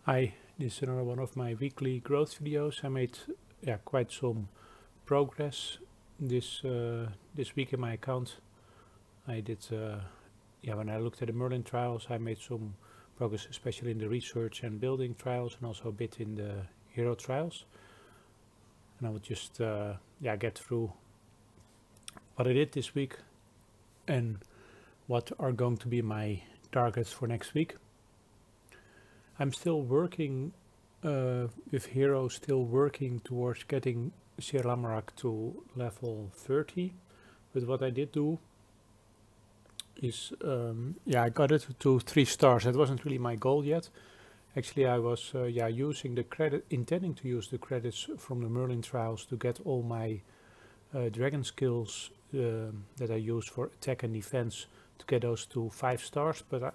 Hi, this is another one of my weekly growth videos. I made quite some progress this week in my account. I did when I looked at the Merlin trials, I made some progress, especially in the research and building trials, and also a bit in the hero trials. And I will just get through what I did this week and what are going to be my targets for next week. I'm still working with Hero, still working towards getting Sir Lamarak to level 30. But what I did do is, I got it to 3 stars. That wasn't really my goal yet. Actually, I was using the credit, intending to use the credits from the Merlin trials to get all my dragon skills that I use for attack and defense, to get those to 5 stars. But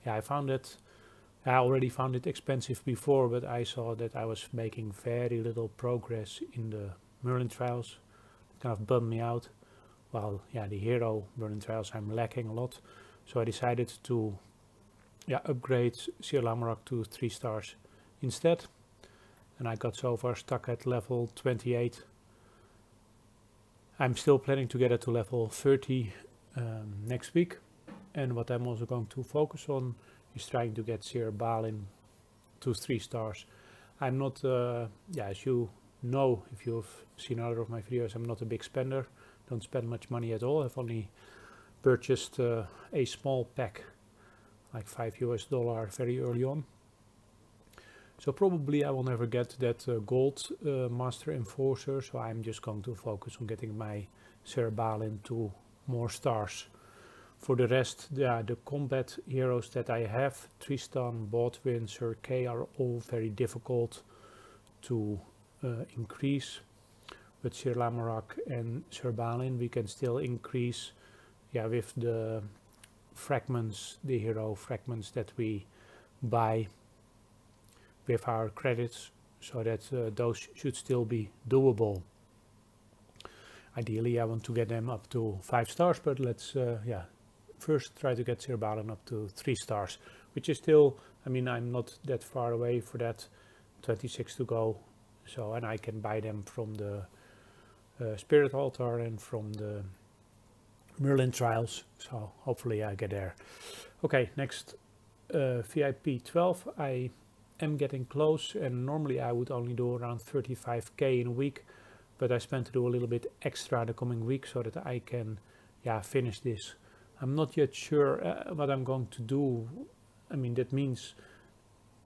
I found that I already found it expensive before, but I saw that I was making very little progress in the Merlin trials. It kind of bummed me out. While the hero Merlin trials I'm lacking a lot. So I decided to upgrade Sir Lamarak to 3 stars instead. And I got so far stuck at level 28. I'm still planning to get it to level 30 next week. And what I'm also going to focus on is trying to get Sir Balin to 3 stars. I'm not, as you know, if you've seen other of my videos, I'm not a big spender. Don't spend much money at all. I've only purchased a small pack, like $5 very early on. So probably I will never get that gold Master Enforcer, so I'm just going to focus on getting my Sir Balin to more stars. For the rest, the combat heroes that I have, Tristan, Bodwin, Sir Kay, are all very difficult to increase. But Sir Lamarak and Sir Balin we can still increase with the fragments, the hero fragments that we buy with our credits, so that those should still be doable. Ideally I want to get them up to 5 stars, but let's first try to get Sir Balin up to 3 stars, which is still, I mean, I'm not that far away for that, 26 to go. So, and I can buy them from the Spirit Altar and from the Merlin trials, so hopefully I get there. Okay, next, VIP 12, I am getting close, and normally I would only do around 35k in a week, but I spent to do a little bit extra the coming week so that I can finish this. I'm not yet sure what I'm going to do. I mean, that means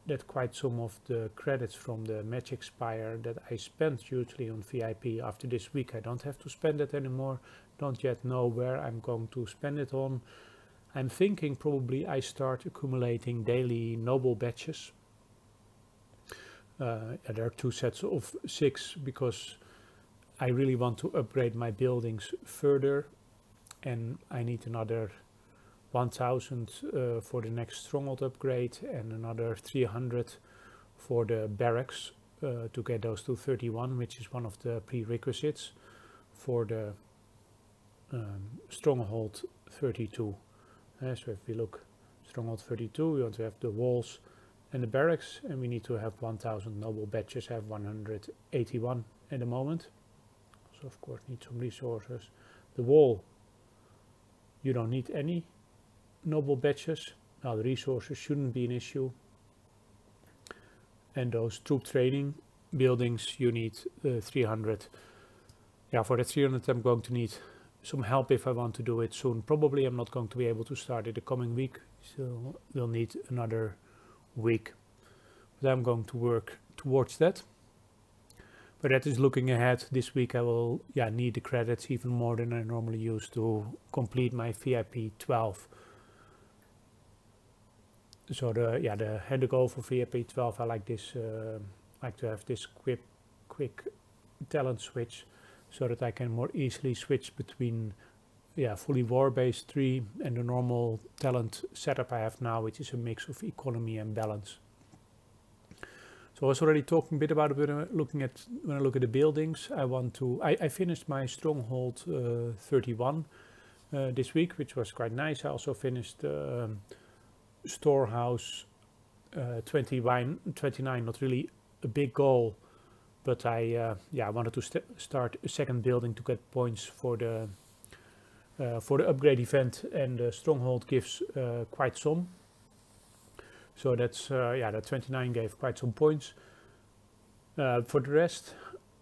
that quite some of the credits from the Magic Spire that I spent usually on VIP, after this week I don't have to spend it anymore. Don't yet know where I'm going to spend it on. I'm thinking probably I start accumulating daily noble badges. There are 2 sets of 6 because I really want to upgrade my buildings further, and I need another 1000 for the next stronghold upgrade, and another 300 for the barracks to get those to 31, which is one of the prerequisites for the stronghold 32. So if we look stronghold 32, we want to have the walls and the barracks, and we need to have 1000 noble badges. I have 181 at the moment, so of course need some resources. The wall, you don't need any noble badges. Now the resources shouldn't be an issue. And those troop training buildings, you need 300. For the 300 I'm going to need some help if I want to do it soon. Probably I'm not going to be able to start it the coming week, so we'll need another week. But I'm going to work towards that. But that is looking ahead. This week I will need the credits even more than I normally use to complete my VIP 12. So the goal for VIP 12, I like this, like to have this quick talent switch, so that I can more easily switch between fully war-based 3 and the normal talent setup I have now, which is a mix of economy and balance. So I was already talking a bit about it when I look at the buildings. I finished my stronghold 31 this week, which was quite nice. I also finished storehouse 29, not really a big goal, but I wanted to start a second building to get points for the upgrade event, and the stronghold gives quite some. So that's that 29 gave quite some points. For the rest,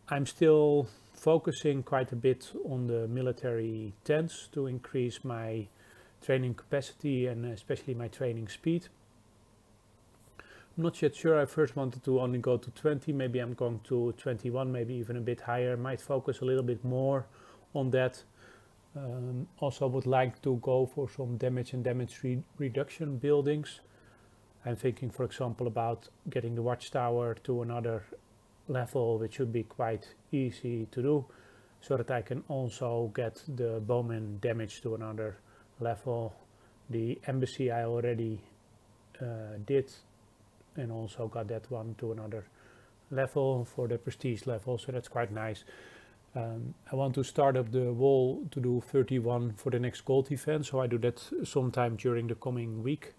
I'm still focusing quite a bit on the military tents to increase my training capacity and especially my training speed. I'm not yet sure. I first wanted to only go to 20, maybe I'm going to 21, maybe even a bit higher. Might focus a little bit more on that. Also would like to go for some damage and damage reduction buildings. I'm thinking, for example, about getting the watchtower to another level, which should be quite easy to do, so that I can also get the bowman damage to another level. The embassy I already did, and also got that one to another level for the prestige level, so that's quite nice. I want to start up the wall to do 31 for the next gold event, so I do that sometime during the coming week.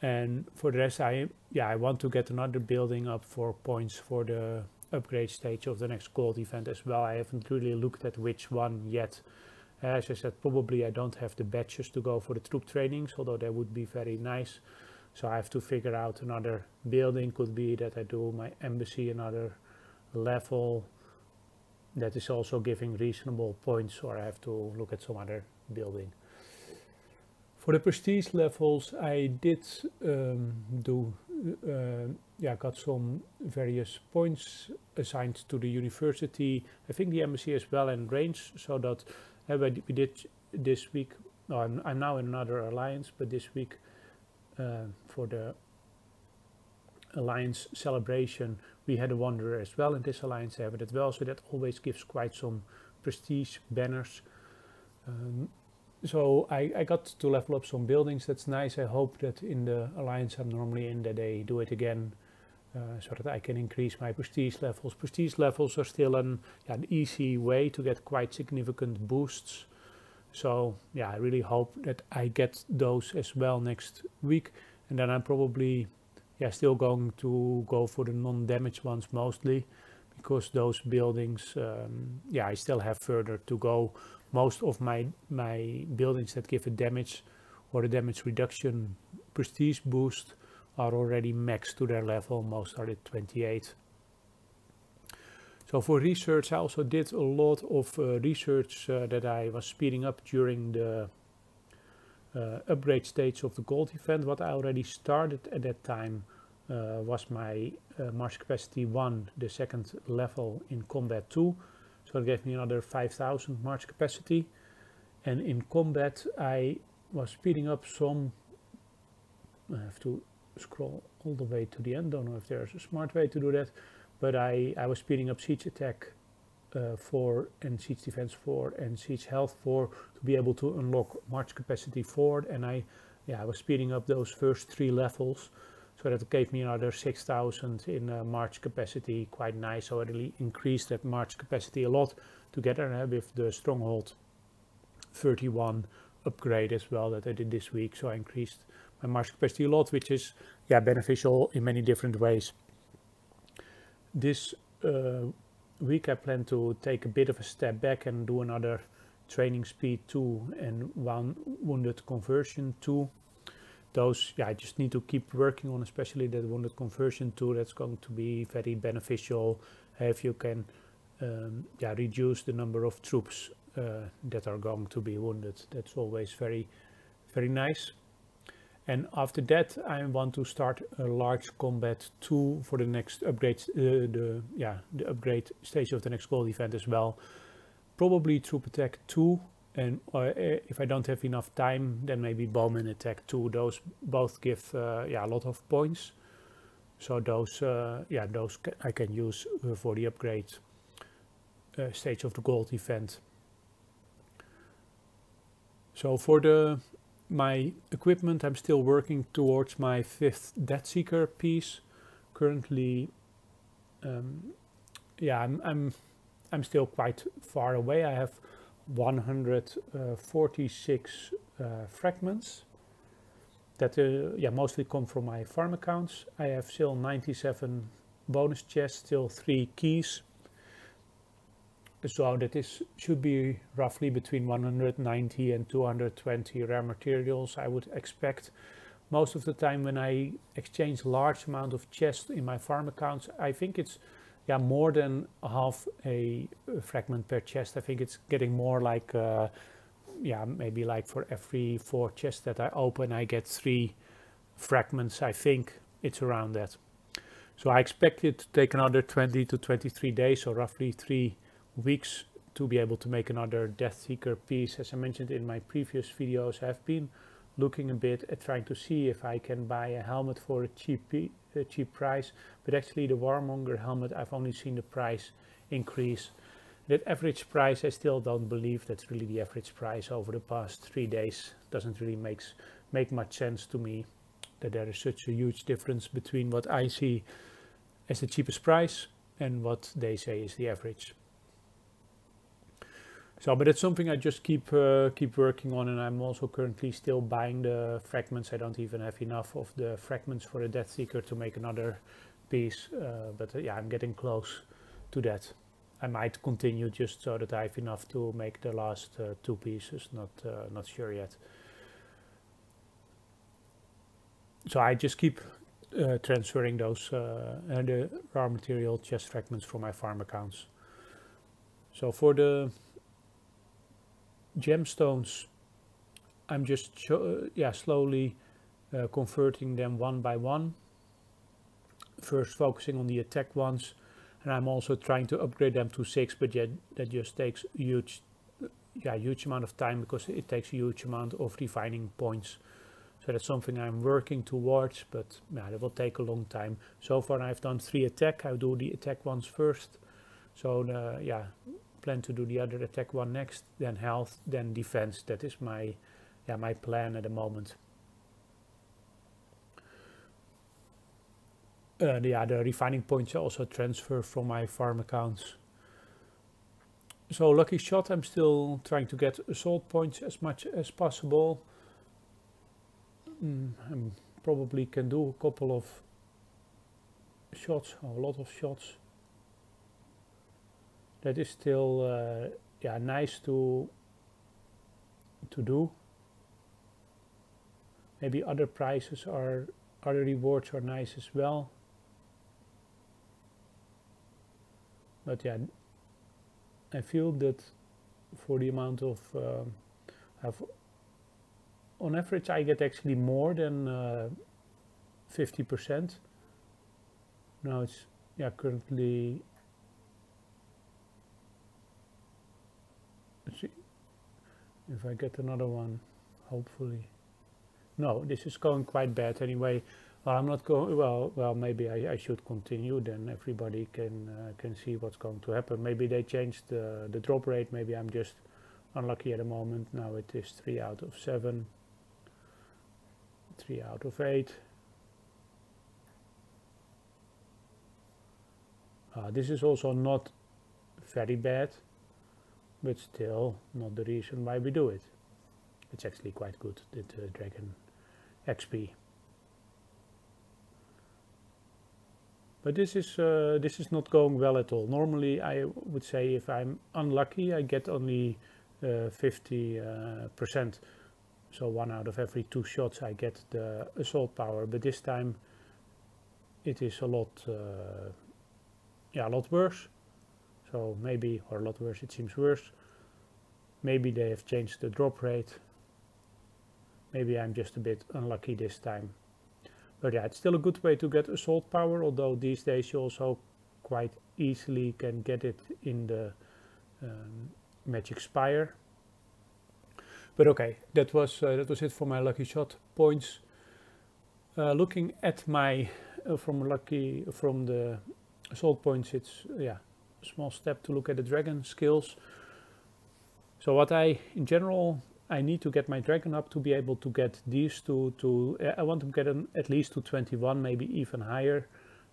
And for the rest, I want to get another building up for points for the upgrade stage of the next gold event as well. I haven't really looked at which one yet. As I said, probably I don't have the badges to go for the troop trainings, although that would be very nice. So I have to figure out another building. Could be that I do my embassy another level that is also giving reasonable points, or I have to look at some other building. For the prestige levels, I did got some various points assigned to the university. I think the embassy as well, and range, so that we did this week. No, I'm now in another alliance, but this week for the alliance celebration, we had a wanderer as well. In this alliance, I have it as well, so that always gives quite some prestige banners. So I got to level up some buildings. That's nice. I hope that in the alliance I'm normally in, that they do it again, so that I can increase my prestige levels. Prestige levels are still an easy way to get quite significant boosts. So yeah, I really hope that I get those as well next week, and then I'm probably still going to go for the non-damage ones mostly, because those buildings, I still have further to go. Most of my buildings that give a damage or a damage reduction prestige boost are already maxed to their level. Most are at 28. So for research, I also did a lot of research that I was speeding up during the upgrade stage of the gold event. What I already started at that time was my March capacity 1, the second level in combat 2. So it gave me another 5,000 March capacity. And in combat, I was speeding up some. I have to scroll all the way to the end. Don't know if there's a smart way to do that. But I was speeding up siege attack 4 and siege defense 4 and siege health 4 to be able to unlock March capacity 4. And I was speeding up those first 3 levels. So that gave me another 6,000 in March capacity, quite nice. So I really increased that March capacity a lot together with the Stronghold 31 upgrade as well that I did this week. So I increased my March capacity a lot, which is beneficial in many different ways. This week I plan to take a bit of a step back and do another training speed 2 and 1 wounded conversion 2. Those, I just need to keep working on, especially that wounded conversion 2. That's going to be very beneficial if you can reduce the number of troops that are going to be wounded. That's always very, very nice. And after that, I want to start a large combat 2 for the next upgrade, the upgrade stage of the next gold event as well. Probably troop attack 2. And if I don't have enough time, then maybe bowman attack 2. Those both give a lot of points. So those I can use for the upgrade stage of the gold event. So for my equipment, I'm still working towards my 5th Death Seeker piece. Currently, I'm still quite far away. I have 146 fragments, that yeah, mostly come from my farm accounts. I have still 97 bonus chests, still 3 keys. So that is should be roughly between 190 and 220 rare materials, I would expect. Most of the time when I exchange large amount of chests in my farm accounts, I think it's more than half a fragment per chest. I think it's getting more like maybe like for every 4 chests that I open, I get 3 fragments. I think it's around that. So I expect it to take another 20 to 23 days, so roughly 3 weeks to be able to make another Death Seeker piece. As I mentioned in my previous videos, I've been looking a bit at trying to see if I can buy a helmet for a cheap price, but actually the Warmonger helmet, I've only seen the price increase. That average price, I still don't believe that's really the average price over the past 3 days. Doesn't really make much sense to me that there is such a huge difference between what I see as the cheapest price and what they say is the average. So, but it's something I just keep working on, and I'm also currently still buying the fragments. I don't even have enough of the fragments for a Death Seeker to make another piece, but yeah, I'm getting close to that. I might continue just so that I have enough to make the last 2 pieces. Not sure yet. So I just keep transferring those the raw material chest fragments from my farm accounts. So for the gemstones, I'm just slowly converting them one by one. First focusing on the attack ones, and I'm also trying to upgrade them to 6, but yet that just takes huge amount of time, because it takes a huge amount of refining points. So that's something I'm working towards, but yeah, it will take a long time. So far I've done 3 attack. I'll do the attack ones first. So plan to do the other attack one next, then health, then defense. That is my my plan at the moment. The refining points also transfer from my farm accounts. So lucky shot, I'm still trying to get assault points as much as possible. I probably can do a couple of shots, a lot of shots. That is still nice to do. Maybe other prizes other rewards are nice as well. But yeah, I feel that for the amount of on average I get actually more than 50%. Now it's currently, let's see if I get another one, hopefully. No, this is going quite bad anyway. Well, I'm not going, well maybe I should continue, then everybody can see what's going to happen. Maybe they changed the drop rate, maybe I'm just unlucky at the moment. Now it is 3 out of 7, 3 out of 8. This is also not very bad, but still not the reason why we do it. It's actually quite good, the Dragon XP. But this is not going well at all. Normally I would say if I'm unlucky I get only 50%. So 1 out of every 2 shots I get the assault power, but this time it is a lot worse. So maybe, or a lot worse, it seems worse. Maybe they have changed the drop rate. Maybe I'm just a bit unlucky this time. But yeah, it's still a good way to get assault power, although these days you also quite easily can get it in the Magic Spire. But okay, that was it for my lucky shot points. Looking at my from the assault points, it's a small step to look at the dragon skills. So what in general I need to get my dragon up to be able to get these to I want to get them at least to 21, maybe even higher.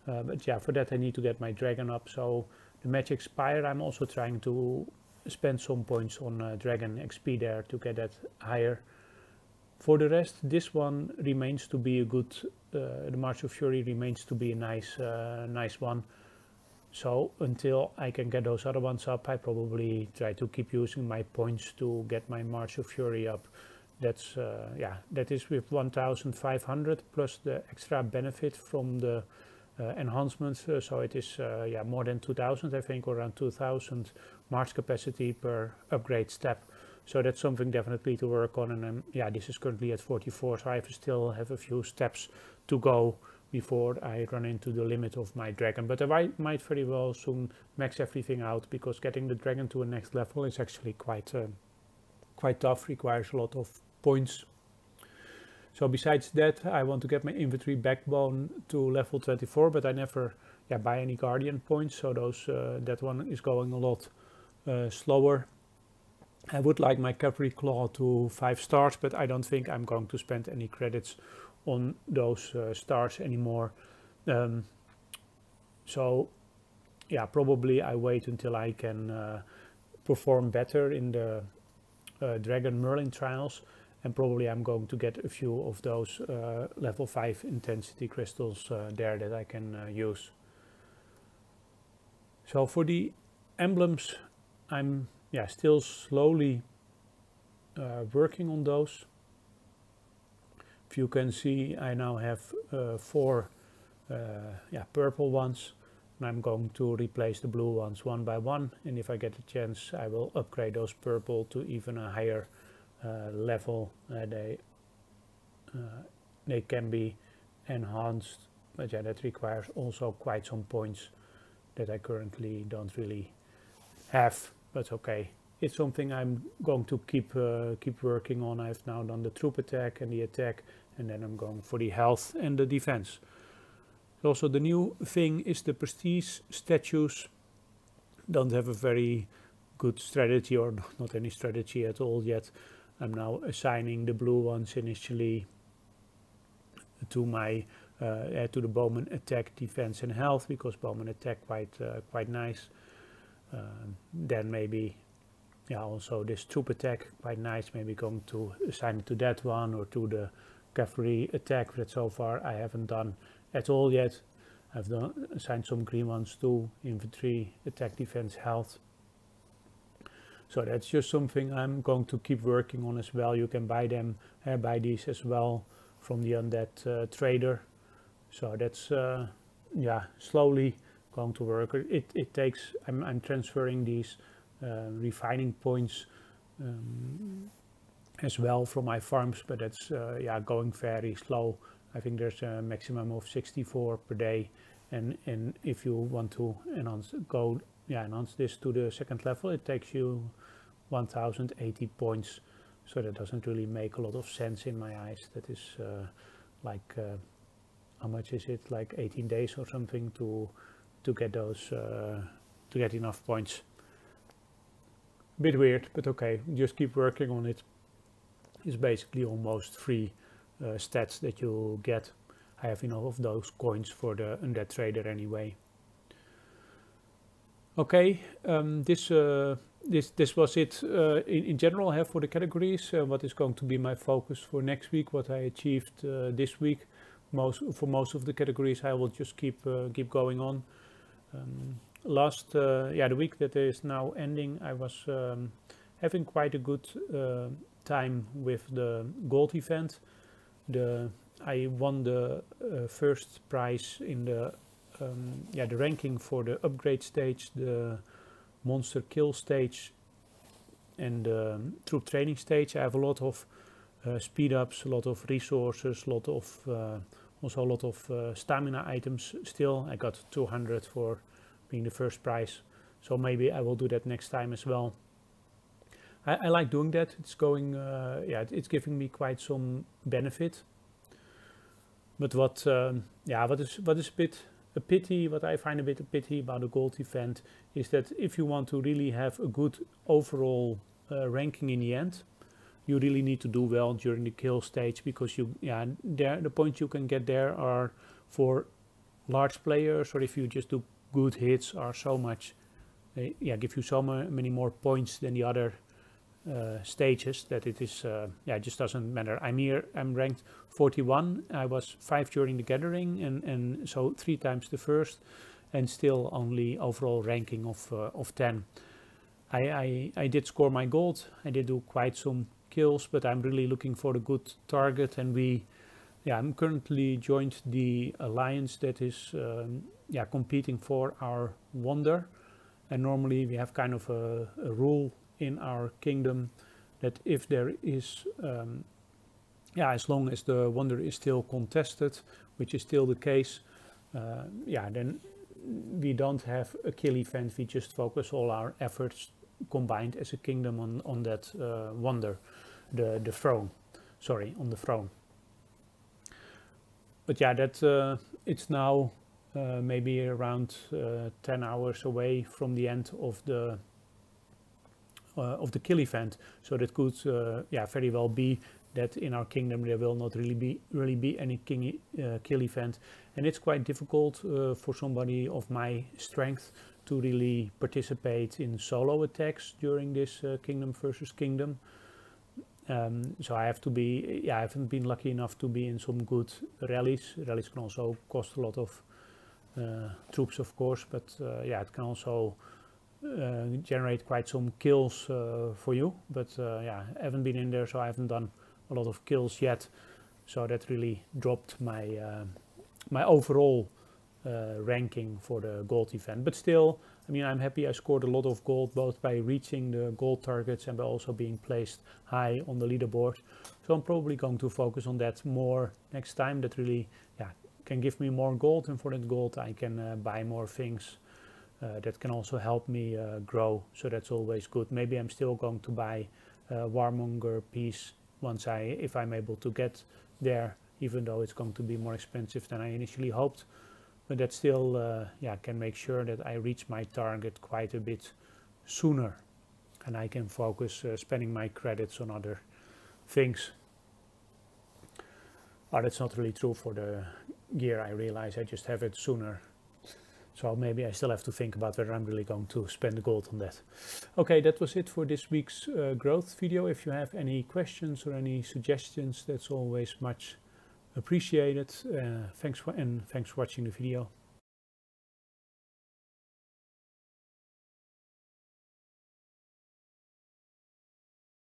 But yeah, for that I need to get my dragon up. So the Magic Spire, I'm also trying to spend some points on Dragon XP there to get that higher. For the rest, this one remains to be a good, the March of Fury remains to be a nice one. So until I can get those other ones up, I probably try to keep using my points to get my March of Fury up. That's yeah, that is with 1,500 plus the extra benefit from the enhancements. So it is yeah, more than 2,000, I think, or around 2,000 March capacity per upgrade step. So that's something definitely to work on. And yeah, this is currently at 44, so I still have a few steps to go before I run into the limit of my dragon. But I might very well soon max everything out, because getting the dragon to a next level is actually quite tough, requires a lot of points. So besides that, I want to get my infantry backbone to level 24, but I never buy any guardian points, so those that one is going a lot slower. I would like my cavalry claw to 5 stars, but I don't think I'm going to spend any credits on those stars anymore. So yeah, probably I wait until I can perform better in the Dragon Merlin trials, and probably I'm going to get a few of those level 5 intensity crystals there that I can use. So for the emblems, I'm still slowly working on those. If you can see, I now have 4 purple ones, and I'm going to replace the blue ones one by one, and if I get a chance I will upgrade those purple to even a higher level. They can be enhanced, but yeah, that requires also quite some points that I currently don't really have. But okay, it's something I'm going to keep working on. I've now done the troop attack and the attack, and then I'm going for the health and the defense. Also, the new thing is the prestige statues don't have a very good strategy, or not any strategy at all yet. I'm now assigning the blue ones initially to my to the bowman attack, defense and health, because bowman attack quite nice. Then maybe also this troop attack quite nice, maybe going to assign it to that one, or to the cavalry attack that so far I haven't done at all yet. I've assigned some green ones to infantry attack, defense, health. So that's just something I'm going to keep working on as well. You can buy them, buy these as well from the undead trader. So that's slowly going to work. It takes, I'm transferring these refining points as well from my farms, but that's going very slow. I think there's a maximum of 64 per day, and if you want to enhance this to the second level, it takes you 1080 points. So that doesn't really make a lot of sense in my eyes. That is how much is it, like 18 days or something to get those to get enough points. Bit weird, but okay, just keep working on it. It's basically almost free stats that you get. I have enough of those coins for the undead trader anyway. Okay, this was it in general I have for the categories. What is going to be my focus for next week, what I achieved this week. For most of the categories I will just keep going on. The week that is now ending, I was having quite a good time with the gold event. I won the first prize in the ranking for the upgrade stage, the monster kill stage, and the troop training stage. I have a lot of speed ups, a lot of resources, also a lot of stamina items still. I got 200 for being the first prize, so maybe I will do that next time as well. I like doing that. It's going it's giving me quite some benefit. But what is a bit a pity, what I find a bit a pity about the gold event, is that if you want to really have a good overall ranking in the end, you really need to do well during the kill stage, because the points you can get there are for large players, or if you just do good hits, are so much, give you so many more points than the other stages that it is yeah, it just doesn't matter. I'm ranked 41. I was 5 during the gathering, and so 3 times the first, and still only overall ranking of 10. I did score my gold. I did do quite some kills, but I'm really looking for a good target, and I'm currently joined the alliance that is yeah, competing for our wonder. And normally we have kind of a rule in our kingdom that if there is yeah, as long as the wonder is still contested, which is still the case, yeah, then we don't have a kill event. We just focus all our efforts combined as a kingdom on that wonder, the throne, sorry, on the throne. But yeah, that it's now maybe around 10 hours away from the end of the kill event, so that could yeah, very well be that in our kingdom there will not really be any kill event, and it's quite difficult for somebody of my strength to really participate in solo attacks during this kingdom versus kingdom. So I have to be, yeah, I haven't been lucky enough to be in some good rallies. Rallies can also cost a lot of troops, of course, but yeah, it can also generate quite some kills for you. But yeah, I haven't been in there, so I haven't done a lot of kills yet. So that really dropped my my overall ranking for the gold event. But still, I mean, I'm happy I scored a lot of gold, both by reaching the gold targets and by also being placed high on the leaderboard. So I'm probably going to focus on that more next time. That really, yeah, can give me more gold, and for that gold I can buy more things that can also help me grow. So that's always good. Maybe I'm still going to buy Warmonger piece once if I'm able to get there, even though it's going to be more expensive than I initially hoped. But that still yeah, can make sure that I reach my target quite a bit sooner, and I can focus spending my credits on other things. Oh, that's not really true for the gear. I realize I just have it sooner, so maybe I still have to think about whether I'm really going to spend the gold on that. Okay, that was it for this week's growth video. If you have any questions or any suggestions, that's always much appreciated. Thanks for watching the video.